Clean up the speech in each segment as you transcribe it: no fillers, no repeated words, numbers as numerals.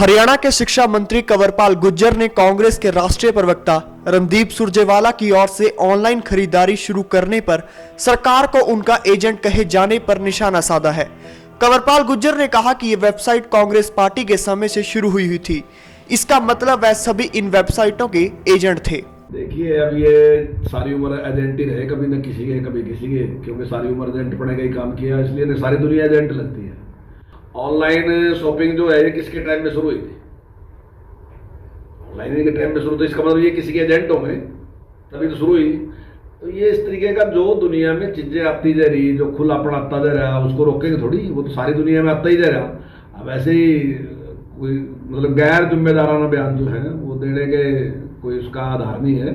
हरियाणा के शिक्षा मंत्री कंवरपाल गुर्जर ने कांग्रेस के राष्ट्रीय प्रवक्ता रणदीप सुरजेवाला की ओर से ऑनलाइन खरीदारी शुरू करने पर सरकार को उनका एजेंट कहे जाने पर निशाना साधा है। कंवरपाल गुर्जर ने कहा कि ये वेबसाइट कांग्रेस पार्टी के समय से शुरू हुई थी। इसका मतलब वह सभी इन वेबसाइटों के एजेंट थे। देखिए, अब ये सारी उम्र एजेंट ही रहे, कभी न किसी के कभी किसी के, क्योंकि सारी उम्र एजेंट पढ़ने का ही काम किया, इसलिए सारी दुनिया एजेंट लगती है। ऑनलाइन शॉपिंग जो है ये किसके टाइम में शुरू हुई थी? ऑनलाइन के टाइम में शुरू, तो इसका मतलब ये किसी के एजेंट होंगे तभी तो शुरू हुई। तो ये इस तरीके का जो दुनिया में चीजें आती जा रही, जो खुलापन आता जा रहा है, उसको रोकेंगे थोड़ी, वो तो सारी दुनिया में आता ही जा रहा। अब ऐसे ही कोई मतलब गैर जिम्मेदाराना बयान जो है वो देने के कोई उसका आधार नहीं है।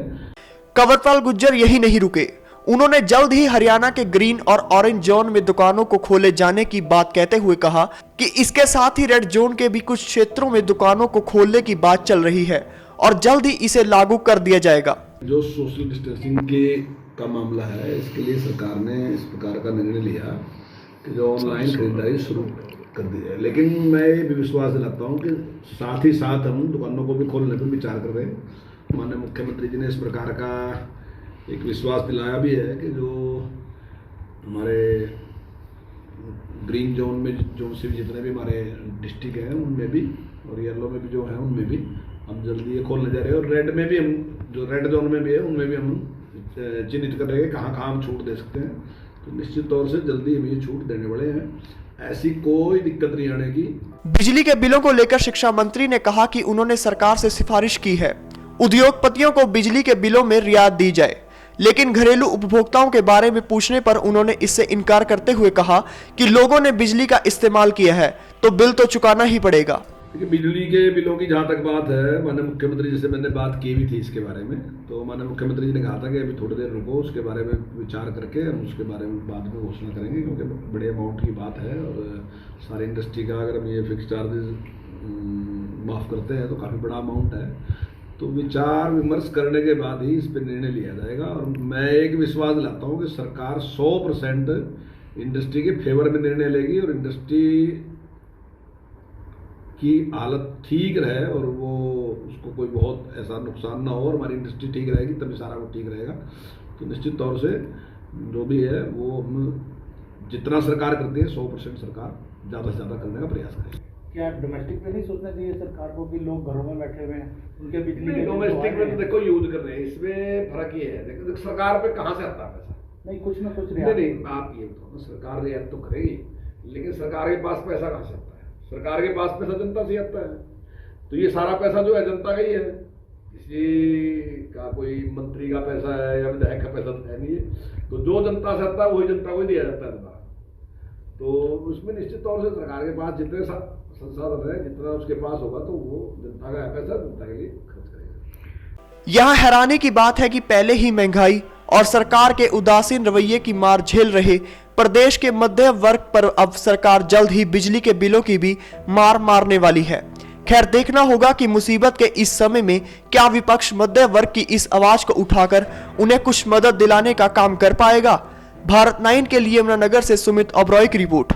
कंवरपाल गुर्जर यही नहीं रुके, उन्होंने जल्द ही हरियाणा के ग्रीन और ऑरेंज जोन में दुकानों को खोले जाने की बात कहते हुए कहा कि इसके साथ ही रेड जोन के भी कुछ क्षेत्रों में दुकानों को खोलने की बात चल रही है और जल्द ही इसे लागू कर दिया जाएगा। जो सोशल डिस्टेंसिंग के का मामला है, इसके लिए सरकार ने इस प्रकार का निर्णय लिया कि जो ऑनलाइन खरीदारी शुरू कर दी है। लेकिन मैं ये भी विश्वास दिलाता हूँ कि साथ ही साथ हम दुकानों को भी खोलने पर विचार कर रहे हैं। माननीय मुख्यमंत्री जी ने इस प्रकार का एक विश्वास दिलाया भी है कि जो हमारे ग्रीन जोन में जो से जितने भी हमारे डिस्ट्रिक्ट हैं उनमें भी, और येलो में भी जो है उनमें भी हम जल्दी ये खोलने जा रहे हैं। और रेड में भी हम, जो रेड जोन में भी है उनमें भी हम चिन्हित कर रहे हैं कहाँ कहाँ हम छूट दे सकते हैं। तो निश्चित तौर से जल्दी हम ये छूट देने वाले हैं, ऐसी कोई दिक्कत नहीं आने की। बिजली के बिलों को लेकर शिक्षा मंत्री ने कहा कि उन्होंने सरकार से सिफारिश की है उद्योगपतियों को बिजली के बिलों में रियायत दी जाए, लेकिन घरेलू उपभोक्ताओं के बारे में पूछने पर उन्होंने इससे इनकार करते हुए कहा कि लोगों ने बिजली का इस्तेमाल किया है तो बिल तो चुकाना ही पड़ेगा। बिजली के बिलों की जहाँ तक बात है, माननीय मुख्यमंत्री जी से मैंने बात की भी थी इसके बारे में, तो माननीय मुख्यमंत्री जी ने कहा था कि अभी थोड़ी देर रुको, उसके बारे में विचार करके हम उसके बारे में बाद में घोषणा करेंगे, क्योंकि बड़े अमाउंट की बात है और सारी इंडस्ट्री का अगर हम ये फिक्स चार्जेस माफ़ करते हैं तो काफ़ी बड़ा अमाउंट है। तो विचार विमर्श करने के बाद ही इस पर निर्णय लिया जाएगा। और मैं एक विश्वास दिलाता हूँ कि सरकार 100% इंडस्ट्री के फेवर में निर्णय लेगी और इंडस्ट्री की हालत ठीक रहे और वो उसको कोई बहुत ऐसा नुकसान ना हो और हमारी इंडस्ट्री ठीक रहेगी, तभी सारा वो ठीक रहेगा। तो निश्चित तौर से जो भी है वो हम जितना सरकार करती है 100% सरकार ज़्यादा से ज़्यादा करने का प्रयास करेगी। क्या डोमेस्टिक पे नहीं सोचना चाहिए सरकार को कि लोग घरों में बैठे हुए हैं, उनके बिजली के डोमेस्टिक में तो देखो यूज कर रहे हैं, इसमें फर्क ये है, देखो सरकार पे कहाँ से आता है पैसा? नहीं, कुछ ना कुछ नहीं, आप ये बताओ, सरकार रियायत तो करेगी, लेकिन सरकार के पास पैसा कहाँ से आता है? सरकार के पास पैसा जनता से आता है। तो ये सारा पैसा जो है जनता का ही है, किसी का कोई मंत्री का पैसा है या विधायक का पैसा तो है नहीं है। तो जो जनता से आता है वही जनता को ही दिया जाता है। तो उसमें निश्चित तौर से सरकार के पास जितने संसाधन है, जितना उसके पास होगा तो वो जनता का पैसा जनता के लिए खर्च करेगा। यहाँ हैरानी की बात है कि पहले ही महंगाई और सरकार के उदासीन रवैये की मार झेल रहे प्रदेश के मध्यम वर्ग पर अब सरकार जल्द ही बिजली के बिलों की भी मार मारने वाली है। खैर, देखना होगा कि मुसीबत के इस समय में क्या विपक्ष मध्यम वर्ग की इस आवाज को उठाकर उन्हें कुछ मदद दिलाने का काम कर पाएगा। भारत 9 के लिए यमुनानगर से सुमित ओबरॉय की रिपोर्ट।